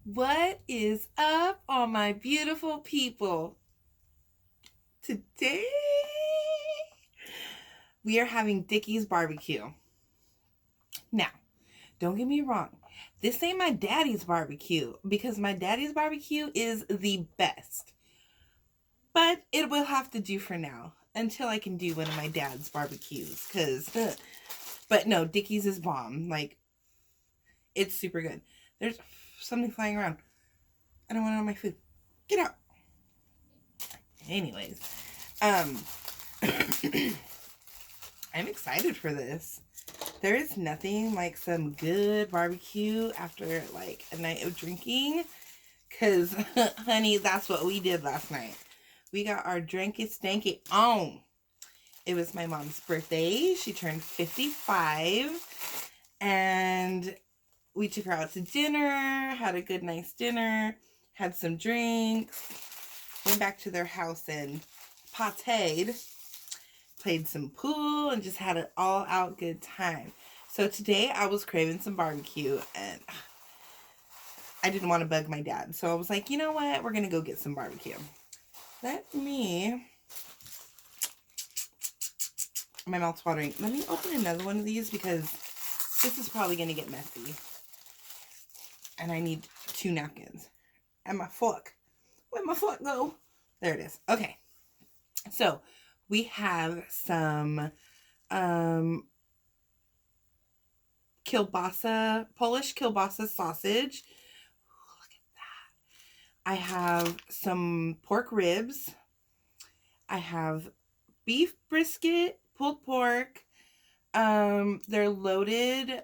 What is up, all my beautiful people? Today, we are having Dickeys barbecue. Now, don't get me wrong. This ain't my daddy's barbecue because my daddy's barbecue is the best. But it will have to do for now until I can do one of my dad's barbecues. But no, Dickeys is bomb. Like, it's super good. There's something flying around. I don't want it on my food. Get out. Anyways, I'm excited for this. There is nothing like some good barbecue after like a night of drinking. Cause honey, that's what we did last night. We got our drinky stanky on. It was my mom's birthday. She turned 55. And we took her out to dinner, had a good nice dinner, had some drinks, went back to their house and partyed, played some pool, and just had an all-out good time. So today I was craving some barbecue, and I didn't want to bug my dad. So I was like, you know what? We're going to go get some barbecue. My mouth's watering. Let me open another one of these because this is probably going to get messy. And I need 2 napkins. And my fork. Where'd my fork go? There it is. Okay. So, we have some kielbasa, Polish kielbasa sausage. Ooh, look at that. I have some pork ribs. I have beef brisket, pulled pork. They're loaded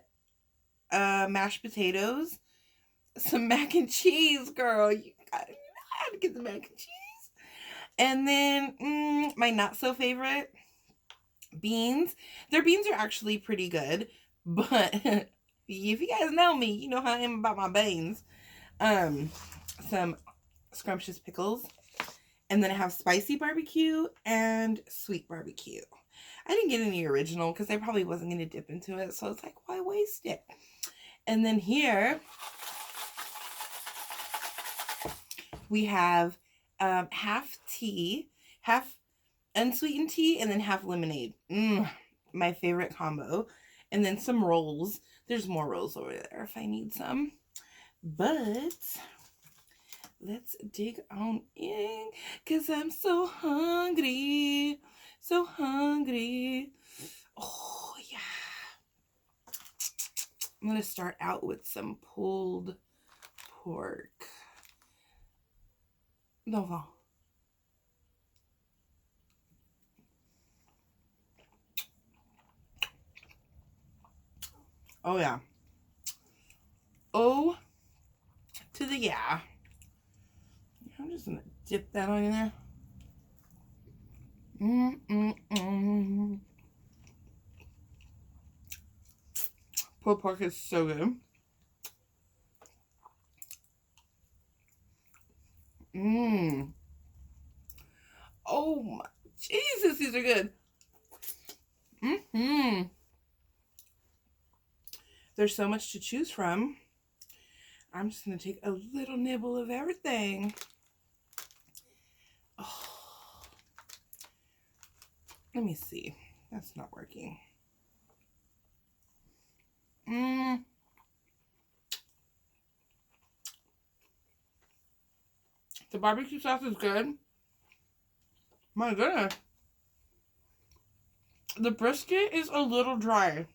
mashed potatoes. Some mac and cheese, girl. You know how to get the mac and cheese. And then my not so favorite, beans. Their beans are actually pretty good, but if you guys know me, you know how I am about my beans. Some scrumptious pickles, and then I have spicy barbecue and sweet barbecue. I didn't get any original because I probably wasn't going to dip into it, so it's like, why waste it? And then here we have half tea, half unsweetened tea, and then half lemonade. My favorite combo. And then some rolls. There's more rolls over there if I need some. But let's dig on in because I'm so hungry. So hungry. Oh, yeah. I'm going to start out with some pulled pork. No. Oh, yeah. Oh, to the yeah. I'm just going to dip that on in there. Pulled pork is so good. Oh, my Jesus, these are good. There's so much to choose from. I'm just going to take a little nibble of everything. Oh. Let me see. That's not working. The barbecue sauce is good. My goodness. The brisket is a little dry.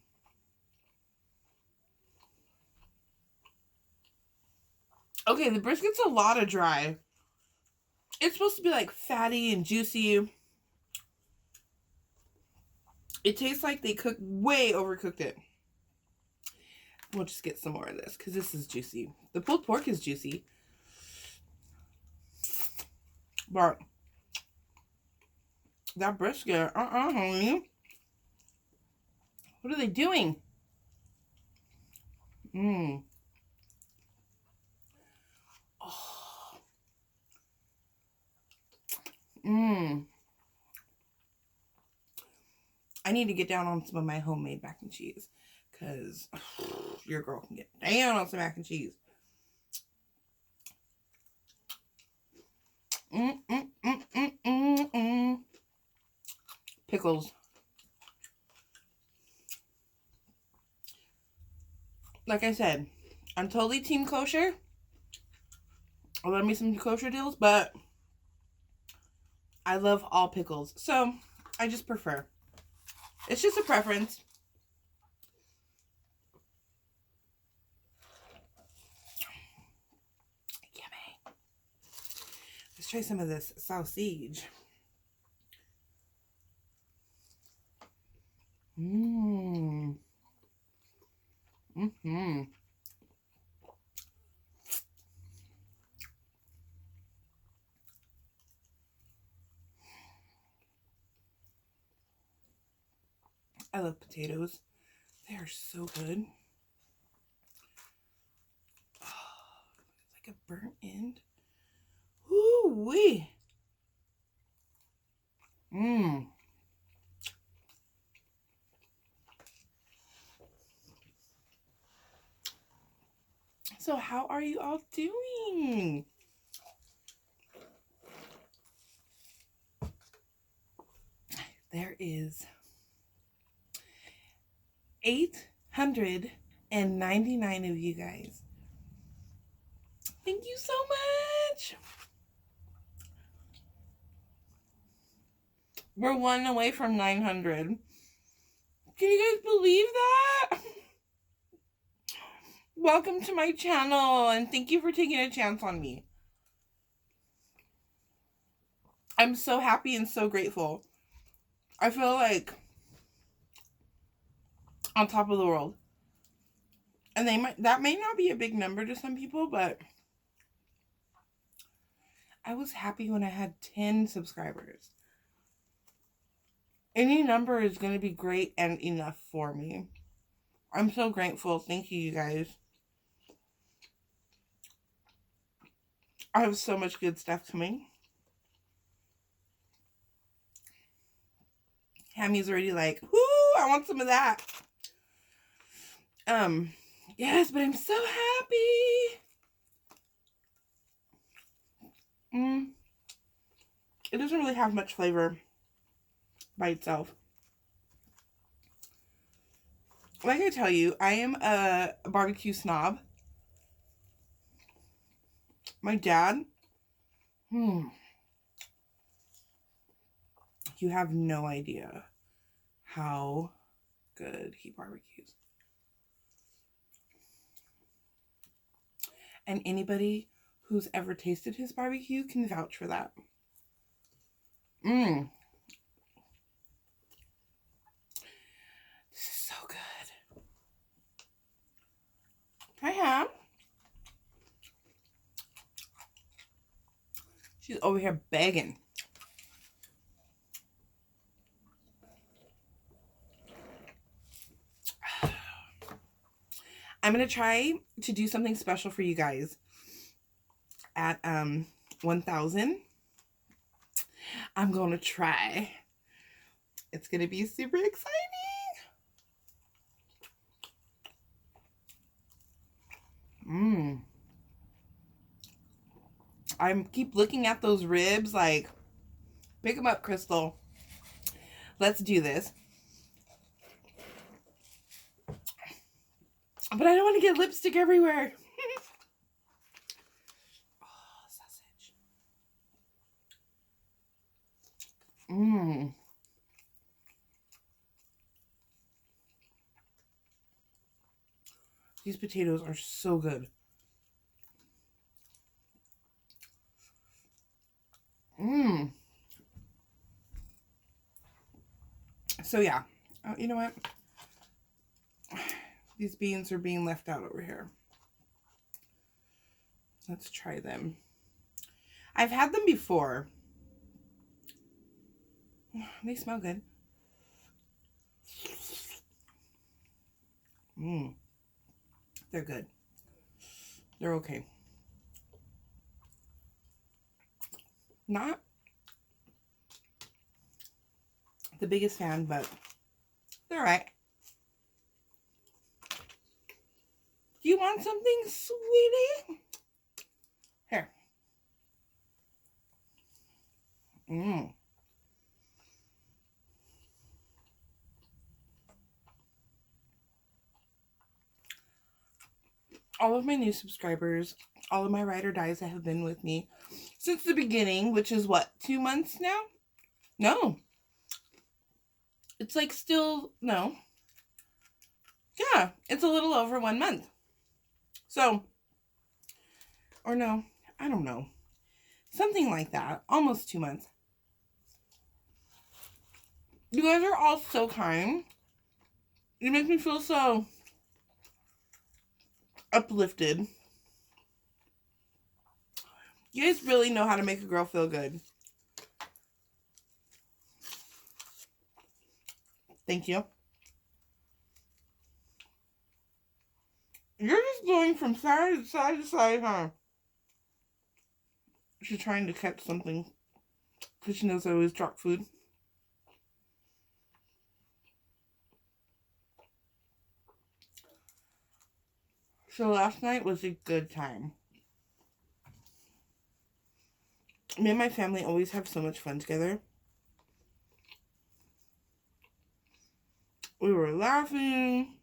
Okay, the brisket's a lot of dry. It's supposed to be like fatty and juicy. It tastes like they way overcooked it. We'll just get some more of this because this is juicy. The pulled pork is juicy. But that brisket, honey. What are they doing? I need to get down on some of my homemade mac and cheese because your girl can get down on some mac and cheese. Mm, mm, mm, mm, mm, mm. Pickles. Like I said, I'm totally team kosher. I love me some kosher deals, but I love all pickles. So, I just prefer. It's just a preference. Yummy. Let's try some of this sausage. Mmm. Mm-hmm. I love potatoes. They are so good. Oh, it's like a burnt end. Woo-wee. Mmm. So how are you all doing? There is 899 of you guys. Thank you so much. We're one away from 900. Can you guys believe that? Welcome to my channel, and thank you for taking a chance on me. I'm so happy and so grateful. I feel like on top of the world. And that may not be a big number to some people, but I was happy when I had 10 subscribers. Any number is going to be great and enough for me. I'm so grateful. Thank you, you guys. I have so much good stuff coming. Hammy's already like, whoo, I want some of that. Yes, but I'm so happy. It doesn't really have much flavor by itself. Like I tell you, I am a barbecue snob. My dad, you have no idea how good he barbecues. And anybody who's ever tasted his barbecue can vouch for that. This is so good. Hi, Ham. She's over here begging. I'm going to try to do something special for you guys at 1,000. I'm going to try. It's going to be super exciting. I keep looking at those ribs like, pick them up, Crystal. Let's do this. But I don't want to get lipstick everywhere. Oh, sausage. These potatoes are so good. So yeah, you know what? These beans are being left out over here. Let's try them. I've had them before. They smell good. They're good. They're okay. Not the biggest fan, but they're alright. Do you want something, sweetie? Here. all of my new subscribers, all of my ride or dies that have been with me since the beginning, which is what, 2 months now? No. It's like still, no. Yeah, it's a little over 1 month. So, or no, I don't know. Something like that. Almost 2 months. You guys are all so kind. You make me feel so uplifted. You guys really know how to make a girl feel good. Thank you. You're just going from side to side to side, huh? She's trying to catch something because she knows I always drop food. So last night was a good time. Me and my family always have so much fun together. We were laughing,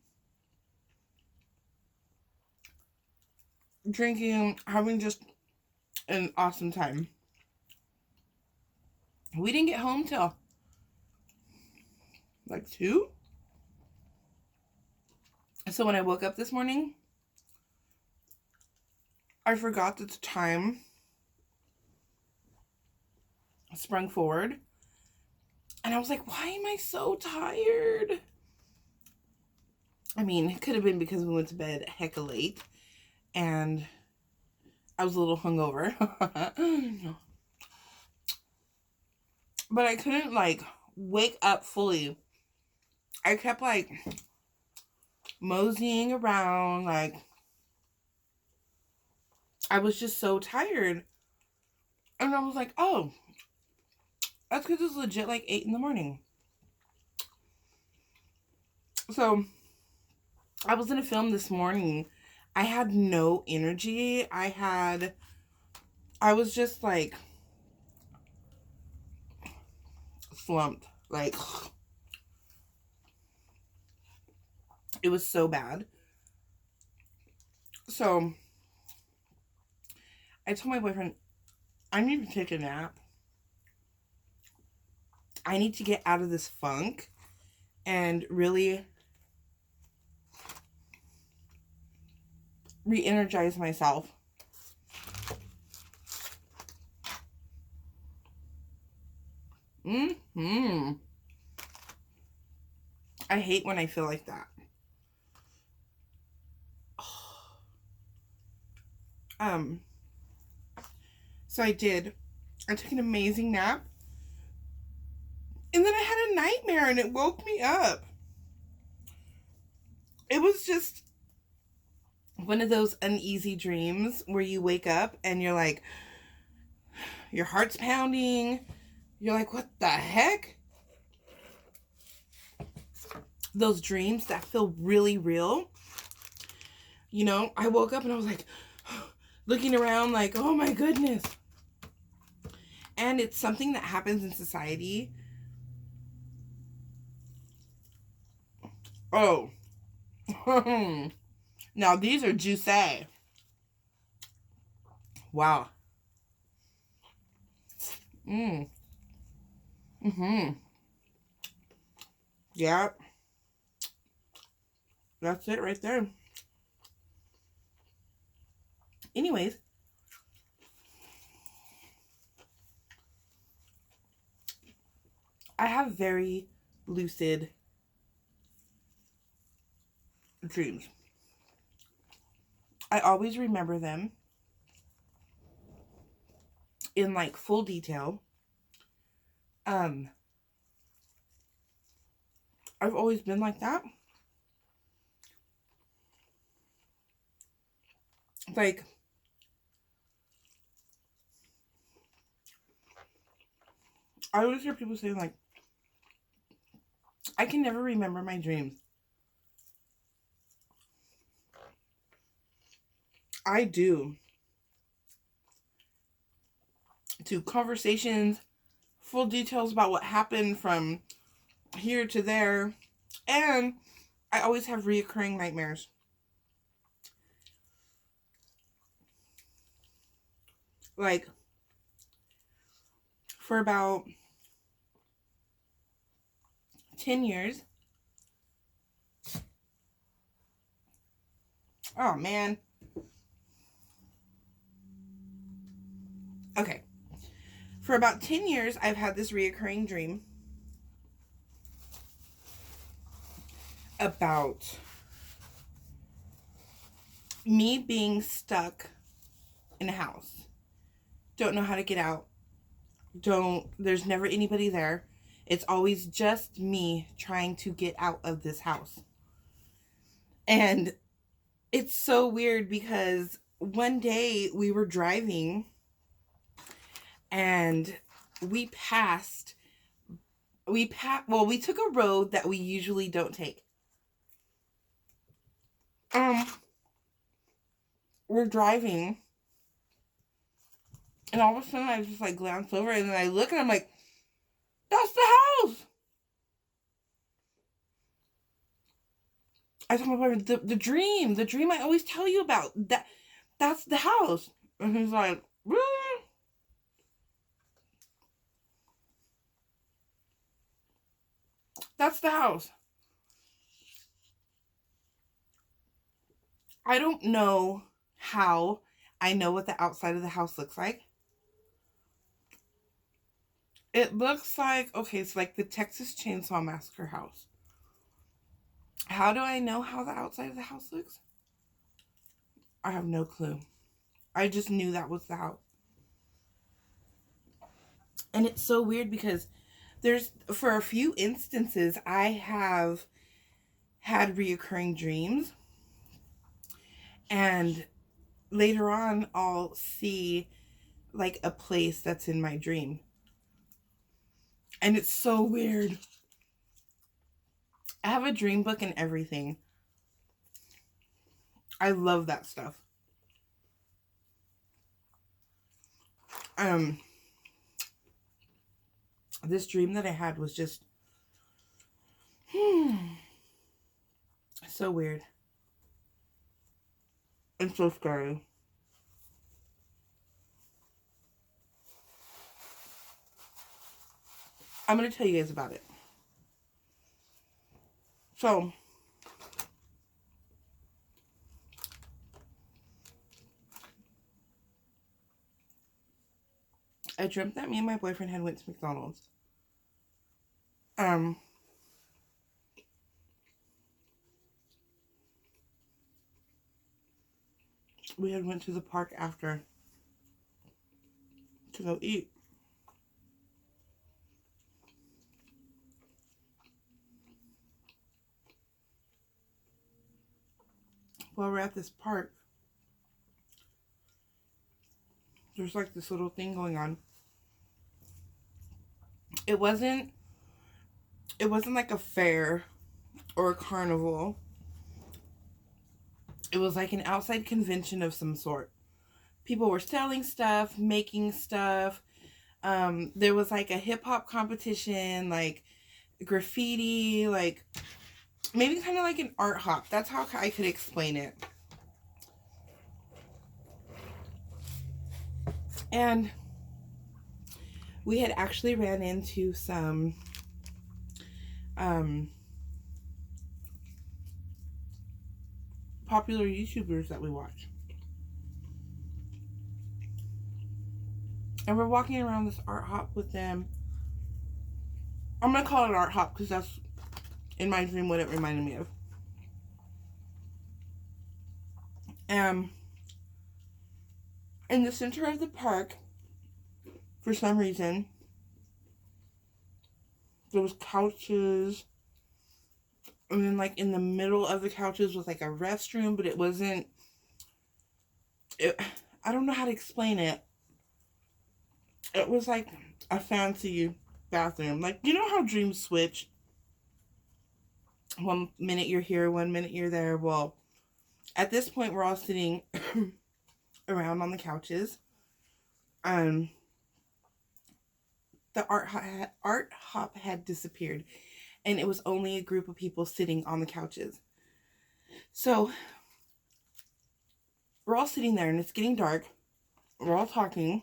drinking, having just an awesome time. We didn't get home till like 2. So when I woke up this morning, I forgot that the time sprung forward. And I was like, why am I so tired? I mean, it could have been because we went to bed hecka late. And I was a little hungover. But I couldn't, like, wake up fully. I kept, like, moseying around. Like, I was just so tired. And I was like, oh, that's because it's legit, like, 8 in the morning. So, I was in a film this morning. I had no energy. I was just, like, slumped. Like, it was so bad. So, I told my boyfriend, I need to take a nap. I need to get out of this funk and really re-energize myself. I hate when I feel like that. So I did. I took an amazing nap. And then I had a nightmare and it woke me up. It was just one of those uneasy dreams where you wake up and you're like, your heart's pounding. You're like, what the heck? Those dreams that feel really real. You know, I woke up and I was like, looking around like, oh my goodness. And it's something that happens in society. Oh. Now these are juicy. Wow. Yep. That's it right there. Anyways. I have very lucid dreams. I always remember them in like full detail. I've always been like that. Like, I always hear people saying like, I can never remember my dreams. I do. To conversations, full details about what happened from here to there. And I always have reoccurring nightmares. like, for about 10 years. Oh, man. Okay. For about 10 years, I've had this reoccurring dream about me being stuck in a house. Don't know how to get out. There's never anybody there. It's always just me trying to get out of this house. And it's so weird because one day we were driving and we took a road that we usually don't take. We're driving and all of a sudden I just like glance over and then I look and I'm like, that's the house. I told my boyfriend, the dream I always tell you about, that's the house. And he's like, really? That's the house. I don't know how I know what the outside of the house looks like. It looks like, okay, it's like the Texas Chainsaw Massacre house. How do I know how the outside of the house looks? I have no clue. I just knew that was the house. And it's so weird because for a few instances, I have had reoccurring dreams. And later on, I'll see like a place that's in my dream. And it's so weird. I have a dream book and everything. I love that stuff. This dream that I had was just so weird. And so scary. I'm going to tell you guys about it. So, I dreamt that me and my boyfriend had went to McDonald's. We had went to the park after to go eat. While we're at this park, there's like this little thing going on. It wasn't like a fair or a carnival. It was like an outside convention of some sort. People were selling stuff, making stuff. There was like a hip hop competition, like graffiti, like maybe kind of like an art hop. That's how I could explain it. And we had actually ran into some popular YouTubers that we watch. And we're walking around this art hop with them. I'm going to call it an art hop because that's, in my dream, what it reminded me of. In the center of the park, for some reason, there was couches. And then, like, in the middle of the couches was, like, a restroom, but it wasn't... I don't know how to explain it. It was, like, a fancy bathroom. Like, you know how dreams switch? One minute you're here, one minute you're there. Well, at this point, we're all sitting around on the couches. The art hop had disappeared. And it was only a group of people sitting on the couches. So, we're all sitting there and it's getting dark. We're all talking.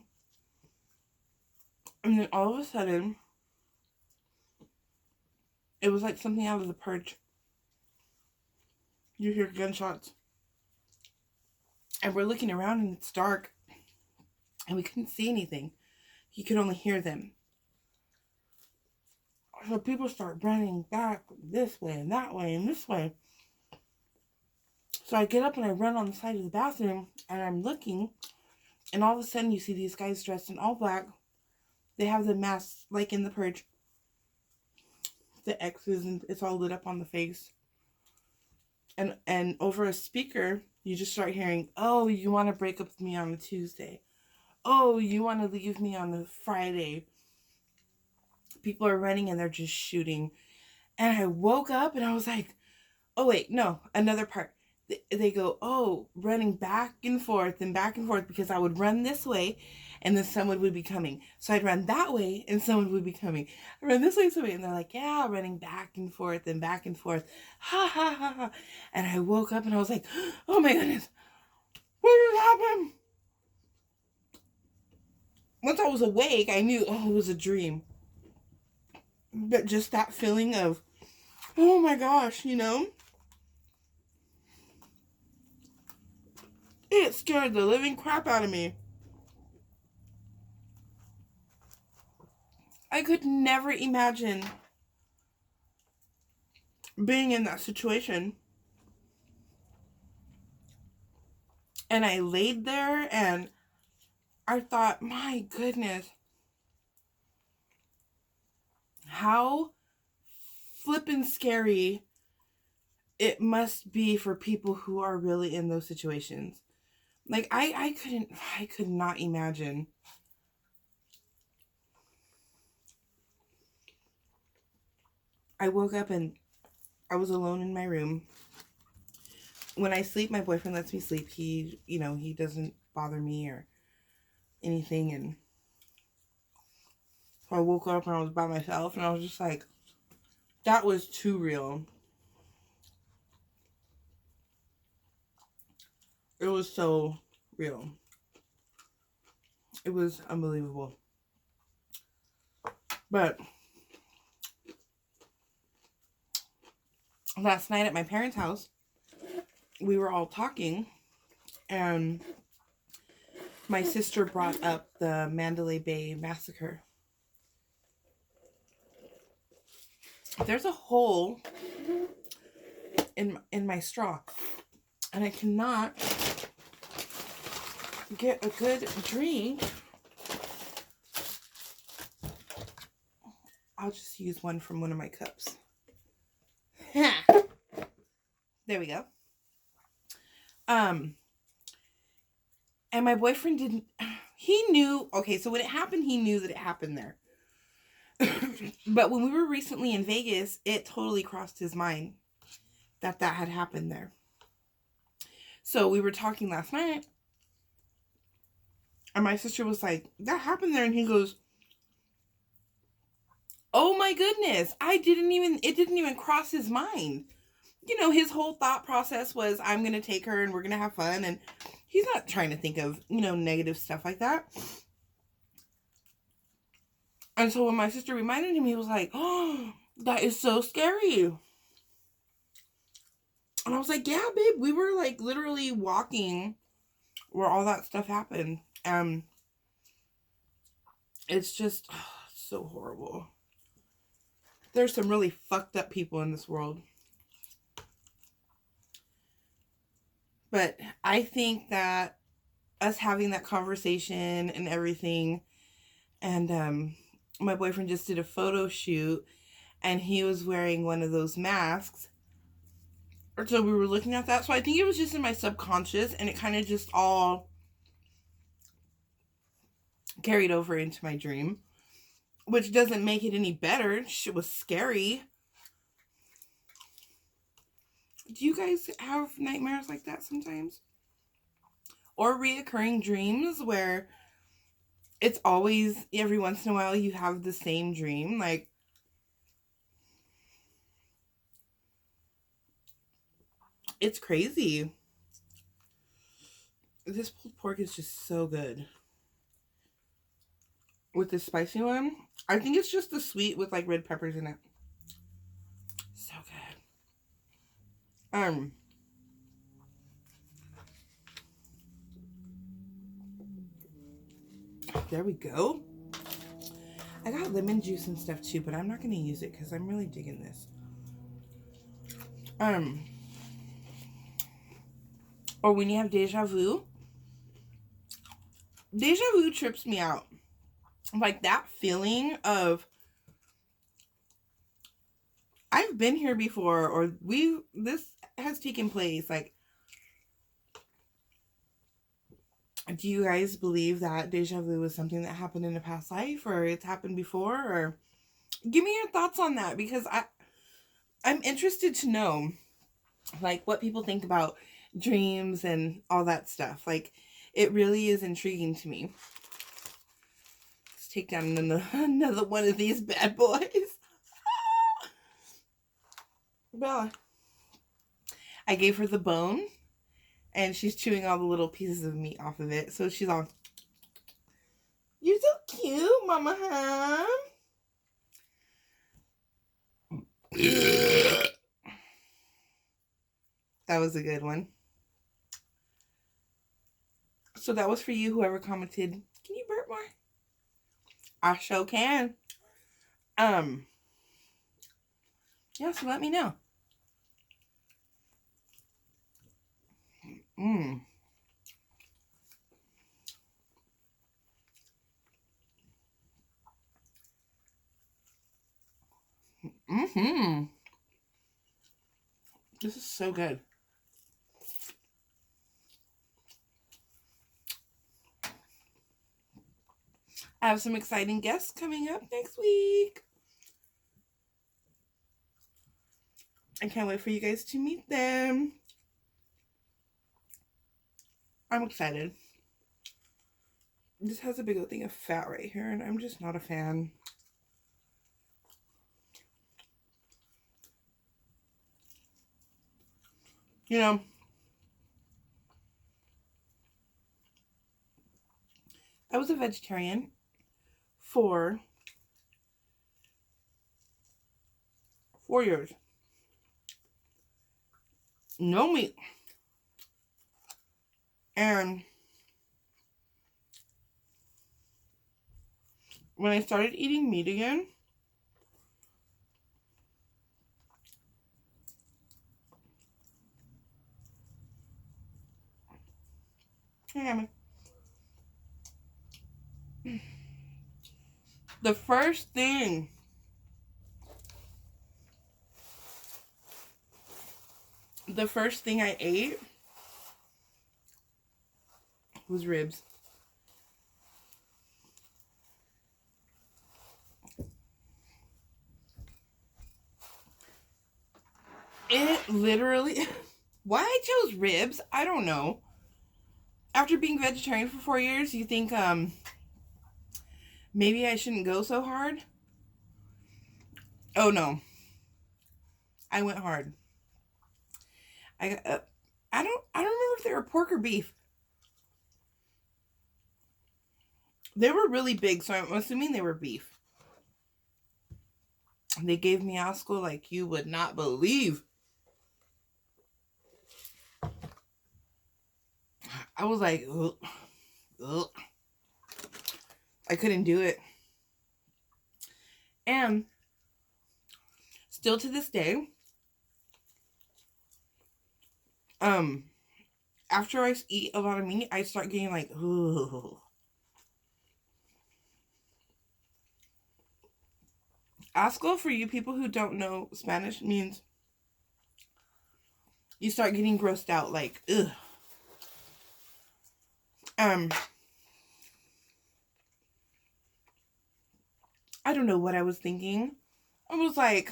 And then all of a sudden, it was like something out of The Purge. You hear gunshots. And we're looking around and it's dark. And we couldn't see anything. You could only hear them. So people start running back this way and that way and this way. So I get up and I run on the side of the bathroom and I'm looking. And all of a sudden you see these guys dressed in all black. They have the masks like in The Purge. The X's and it's all lit up on the face. And over a speaker, you just start hearing, oh, you want to break up with me on a Tuesday. Oh, you want to leave me on a Friday. People are running and they're just shooting. And I woke up and I was like, oh, wait, no, another part. They go, oh, running back and forth because I would run this way and then someone would be coming. So I'd run that way and someone would be coming. I run this way, and they're like, yeah, running back and forth. Ha, ha, ha, ha. And I woke up and I was like, oh my goodness, what just happened? Once I was awake, I knew, oh, it was a dream. But just that feeling of, oh my gosh, you know? It scared the living crap out of me. I could never imagine being in that situation. And I laid there and I thought, my goodness, how flippin' scary it must be for people who are really in those situations. Like, I could not imagine. I woke up and I was alone in my room. When I sleep, my boyfriend lets me sleep. He, he doesn't bother me or anything. And so I woke up and I was by myself and I was just like, that was too real. It was so real. It was unbelievable. But last night at my parents' house, we were all talking and my sister brought up the Mandalay Bay massacre. There's a hole in my straw and I cannot get a good drink. I'll just use one from one of my cups. There we go. And my boyfriend didn't, he knew, okay, so when it happened, he knew that it happened there. But when we were recently in Vegas, it totally crossed his mind that had happened there. So we were talking last night, and my sister was like, that happened there, and he goes, oh my goodness, it didn't even cross his mind. His whole thought process was, I'm going to take her and we're going to have fun. And he's not trying to think of, negative stuff like that. And so when my sister reminded him, he was like, oh, that is so scary. And I was like, yeah, babe, we were like literally walking where all that stuff happened. It's just so horrible. There's some really fucked up people in this world. But I think that us having that conversation and everything, and my boyfriend just did a photo shoot, and he was wearing one of those masks. So we were looking at that. So I think it was just in my subconscious, and it kind of just all carried over into my dream, which doesn't make it any better. Shit was scary. Do you guys have nightmares like that sometimes? Or reoccurring dreams where it's always, every once in a while, you have the same dream? Like, it's crazy. This pulled pork is just so good. with the spicy one. I think it's just the sweet with like red peppers in it. So good. There we go. I got lemon juice and stuff too, but I'm not going to use it because I'm really digging this. Or when you have deja vu. Deja vu trips me out. Like that feeling of I've been here before, or this has taken place. Like, do you guys believe that deja vu is something that happened in a past life, or it's happened before? Or give me your thoughts on that, because I'm interested to know, like, what people think about dreams and all that stuff. Like, it really is intriguing to me. Let's take down another one of these bad boys. Bella. I gave her the bone, and she's chewing all the little pieces of meat off of it. So she's all, "You're so cute, Mama Ham." That was a good one. So that was for you, whoever commented, "Can you burp more?" I sure can. Yeah, so let me know. This is so good. I have some exciting guests coming up next week. I can't wait for you guys to meet them. I'm excited. This has a big old thing of fat right here, and I'm just not a fan. You know, I was a vegetarian for 4 years. No meat. And when I started eating meat again, the first thing I ate was ribs. It literally, why I chose ribs, I don't know. After being vegetarian for 4 years, you think maybe I shouldn't go so hard? Oh no, I went hard. I don't remember if they were pork or beef. They were really big, so I'm assuming they were beef. They gave me Oscar like you would not believe. I was like, ugh, ugh. I couldn't do it. And still to this day, after I eat a lot of meat, I start getting like, ugh. Asco, for you people who don't know Spanish, means you start getting grossed out, like, ugh. I don't know what I was thinking. I was like,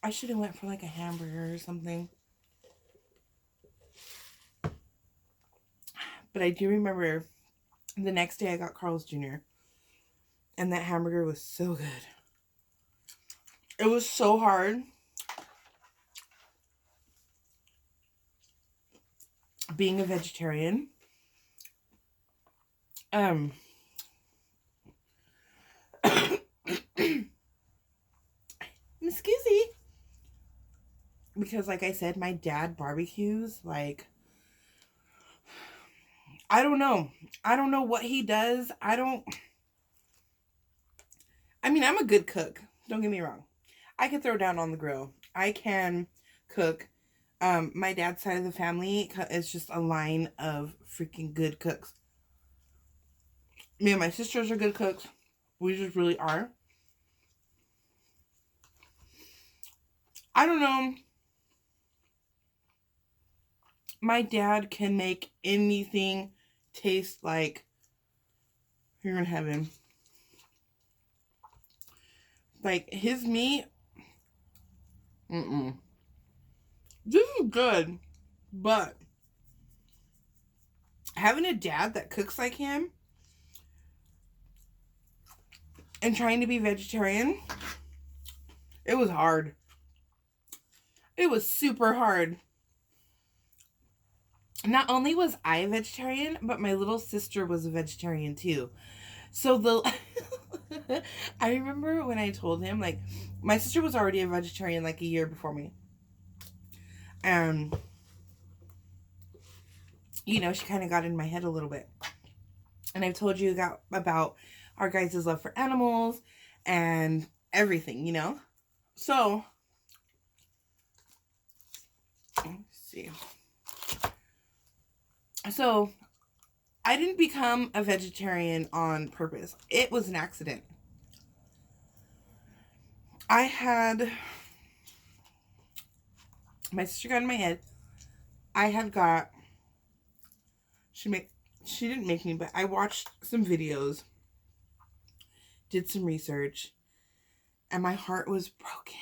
I should have went for like a hamburger or something. But I do remember the next day I got Carl's Jr. And that hamburger was so good. It was so hard being a vegetarian. Excusey. Because like I said, my dad barbecues. Like, I don't know. I don't know what he does. I'm a good cook. Don't get me wrong. I can throw down on the grill. I can cook. My dad's side of the family is just a line of freaking good cooks. Me and my sisters are good cooks. We just really are. I don't know. My dad can make anything taste like you're in heaven. Like, his meat, this is good, but having a dad that cooks like him and trying to be vegetarian, it was hard. It was super hard. Not only was I a vegetarian, but my little sister was a vegetarian too. So I remember when I told him, like, my sister was already a vegetarian like a year before me. And, you know, she kind of got in my head a little bit. And I've told you about our guys' love for animals and everything, you know? So, let's see. So, I didn't become a vegetarian on purpose. It was an accident. My sister got in my head. She didn't make me, but I watched some videos, did some research, and my heart was broken.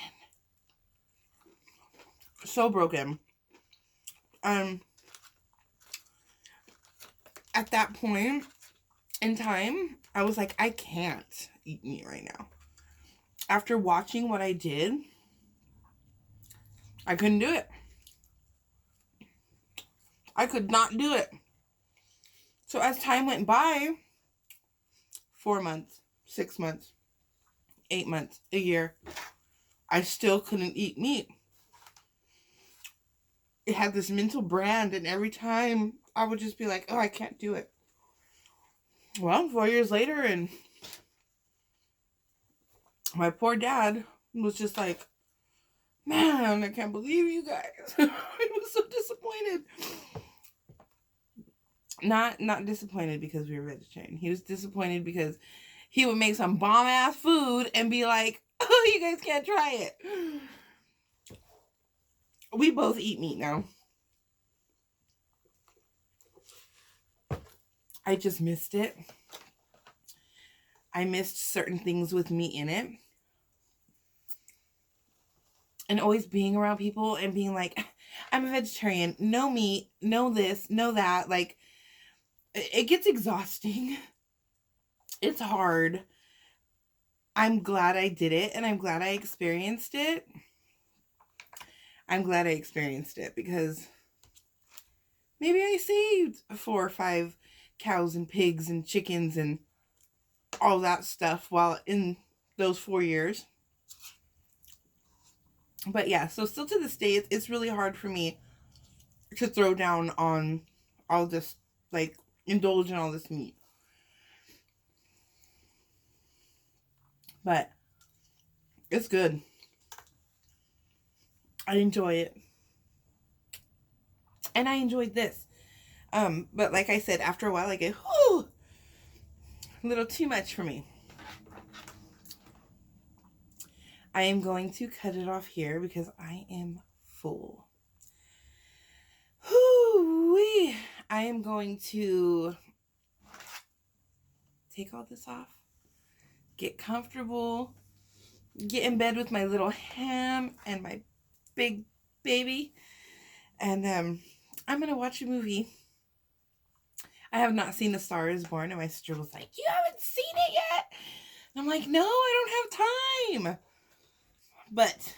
So broken. At that point in time, I was like, I can't eat meat right now. After watching what I did, I couldn't do it. I could not do it. So as time went by, 4 months, 6 months, 8 months, a year, I still couldn't eat meat. It had this mental brand, and every time I would just be like, oh, I can't do it. Well, 4 years later, and my poor dad was just like, man, I can't believe you guys. He was so disappointed. Not disappointed because we were vegetarian. He was disappointed because he would make some bomb ass food and be like, oh, you guys can't try it. We both eat meat now. I just missed it. I missed certain things with meat in it. And always being around people and being like, I'm a vegetarian, no meat, no this, no that. Like, it gets exhausting. It's hard. I'm glad I did it, and I'm glad I experienced it. I'm glad I experienced it because maybe I saved 4 or 5 cows and pigs and chickens and all that stuff while in those 4 years. But yeah, so still to this day, it's really hard for me to throw down on all this, like, indulge in all this meat. But it's good. I enjoy it. And I enjoyed this. But like I said, after a while, I get, whoo, a little too much for me. I am going to cut it off here because I am full. Whoo-wee. I am going to take all this off, get comfortable, get in bed with my little ham and my big baby, and I'm going to watch a movie. I have not seen A Star is Born, and my sister was like, you haven't seen it yet? And I'm like, no, I don't have time. But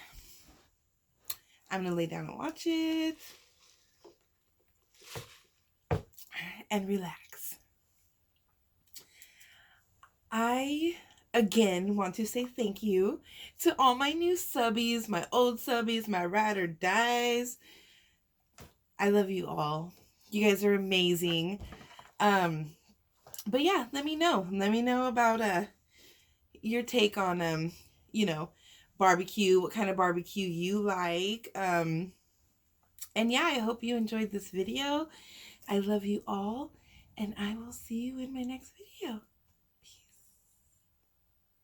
I'm going to lay down and watch it and relax. I again want to say thank you to all my new subbies, my old subbies, my ride or dies. I love you all. You guys are amazing. But yeah, let me know. Let me know about your take on you know, barbecue, what kind of barbecue you like. And yeah, I hope you enjoyed this video. I love you all, and I will see you in my next video.